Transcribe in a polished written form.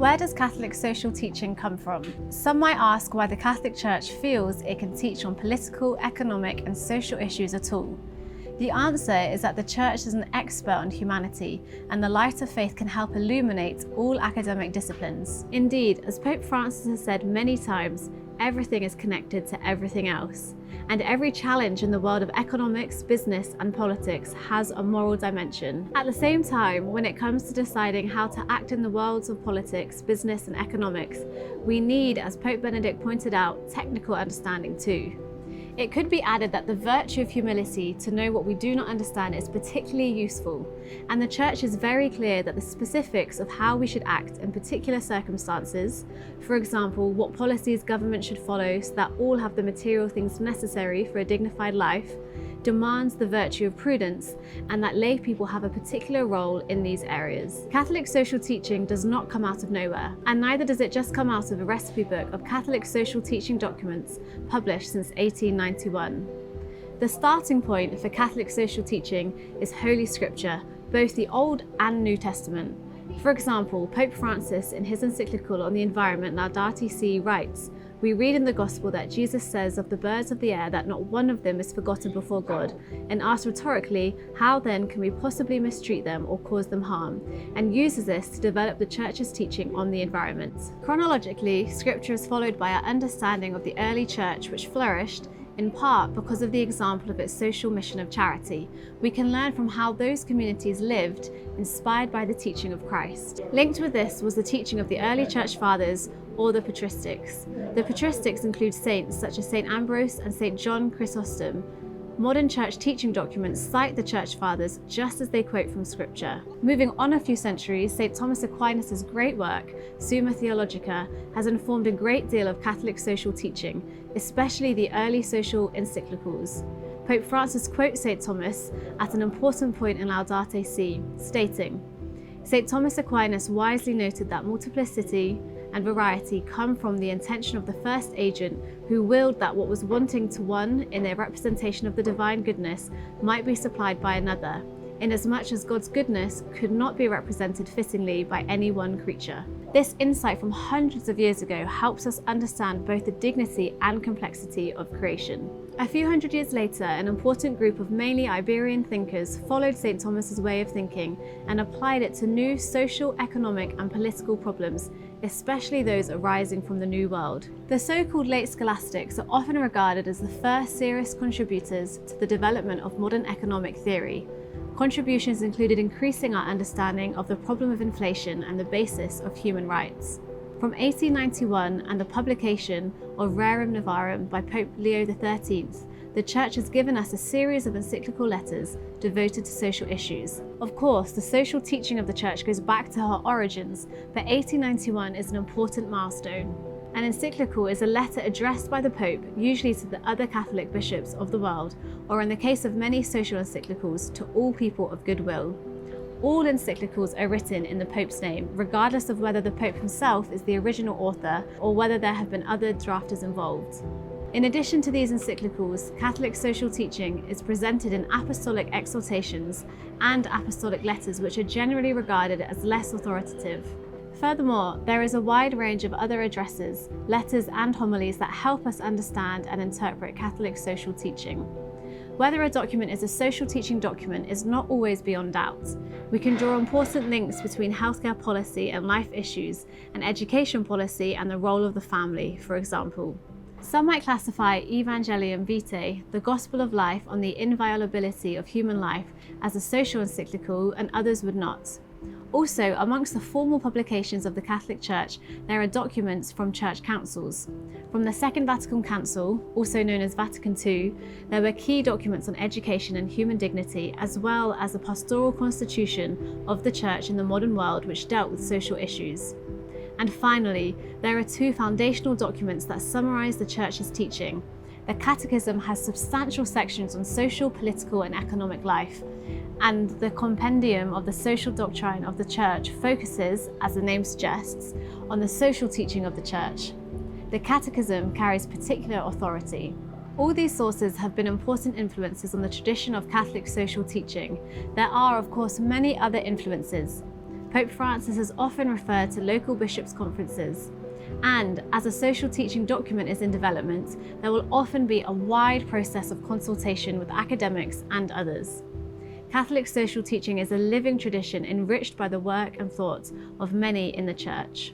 Where does Catholic social teaching come from? Some might ask why the Catholic Church feels it can teach on political, economic, and social issues at all. The answer is that the Church is an expert on humanity, and the light of faith can help illuminate all academic disciplines. Indeed, as Pope Francis has said many times, everything is connected to everything else, and every challenge in the world of economics, business, and politics has a moral dimension. At the same time, when it comes to deciding how to act in the worlds of politics, business, and economics, we need, as Pope Benedict pointed out, technical understanding too. It could be added that the virtue of humility to know what we do not understand is particularly useful, and the Church is very clear that the specifics of how we should act in particular circumstances, for example, what policies government should follow so that all have the material things necessary for a dignified life, demands the virtue of prudence, and that lay people have a particular role in these areas. Catholic social teaching does not come out of nowhere, and neither does it just come out of a recipe book of Catholic social teaching documents published since 1891. The starting point for Catholic social teaching is Holy Scripture, both the Old and New Testament. For example, Pope Francis, in his encyclical on the environment Laudate Si, writes, "We read in the Gospel that Jesus says of the birds of the air that not one of them is forgotten before God, and asks rhetorically, how then can we possibly mistreat them or cause them harm, and uses this to develop the Church's teaching on the environment." Chronologically, Scripture is followed by our understanding of the early Church, which flourished in part because of the example of its social mission of charity. We can learn from how those communities lived, inspired by the teaching of Christ. Linked with this was the teaching of the early Church Fathers, or the patristics. The patristics include saints such as St. Ambrose and St. John Chrysostom. Modern Church teaching documents cite the Church Fathers just as they quote from Scripture. Moving on a few centuries, St. Thomas Aquinas' great work, Summa Theologica, has informed a great deal of Catholic social teaching, especially the early social encyclicals. Pope Francis quotes St. Thomas at an important point in Laudate Si, stating, "St. Thomas Aquinas wisely noted that multiplicity and variety come from the intention of the first agent, who willed that what was wanting to one in their representation of the divine goodness might be supplied by another, inasmuch as God's goodness could not be represented fittingly by any one creature." This insight from hundreds of years ago helps us understand both the dignity and complexity of creation. A few hundred years later, an important group of mainly Iberian thinkers followed St. Thomas's way of thinking and applied it to new social, economic, and political problems, especially those arising from the New World. The so-called late scholastics are often regarded as the first serious contributors to the development of modern economic theory. Contributions included increasing our understanding of the problem of inflation and the basis of human rights. From 1891 and the publication of Rerum Novarum by Pope Leo XIII, the Church has given us a series of encyclical letters devoted to social issues. Of course, the social teaching of the Church goes back to her origins, but 1891 is an important milestone. An encyclical is a letter addressed by the Pope, usually to the other Catholic bishops of the world, or in the case of many social encyclicals, to all people of goodwill. All encyclicals are written in the Pope's name, regardless of whether the Pope himself is the original author or whether there have been other drafters involved. In addition to these encyclicals, Catholic social teaching is presented in apostolic exhortations and apostolic letters, which are generally regarded as less authoritative. Furthermore, there is a wide range of other addresses, letters, and homilies that help us understand and interpret Catholic social teaching. Whether a document is a social teaching document is not always beyond doubt. We can draw important links between healthcare policy and life issues, and education policy and the role of the family, for example. Some might classify Evangelium Vitae, the Gospel of Life on the inviolability of human life, as a social encyclical, and others would not. Also, amongst the formal publications of the Catholic Church, there are documents from church councils. From the Second Vatican Council, also known as Vatican II, there were key documents on education and human dignity, as well as the pastoral constitution of the Church in the modern world, which dealt with social issues. And finally, there are two foundational documents that summarize the Church's teaching. The Catechism has substantial sections on social, political, and economic life, and the Compendium of the Social Doctrine of the Church focuses, as the name suggests, on the social teaching of the Church. The Catechism carries particular authority. All these sources have been important influences on the tradition of Catholic social teaching. There are, of course, many other influences. Pope Francis has often referred to local bishops' conferences, and as a social teaching document is in development, there will often be a wide process of consultation with academics and others. Catholic social teaching is a living tradition enriched by the work and thoughts of many in the Church.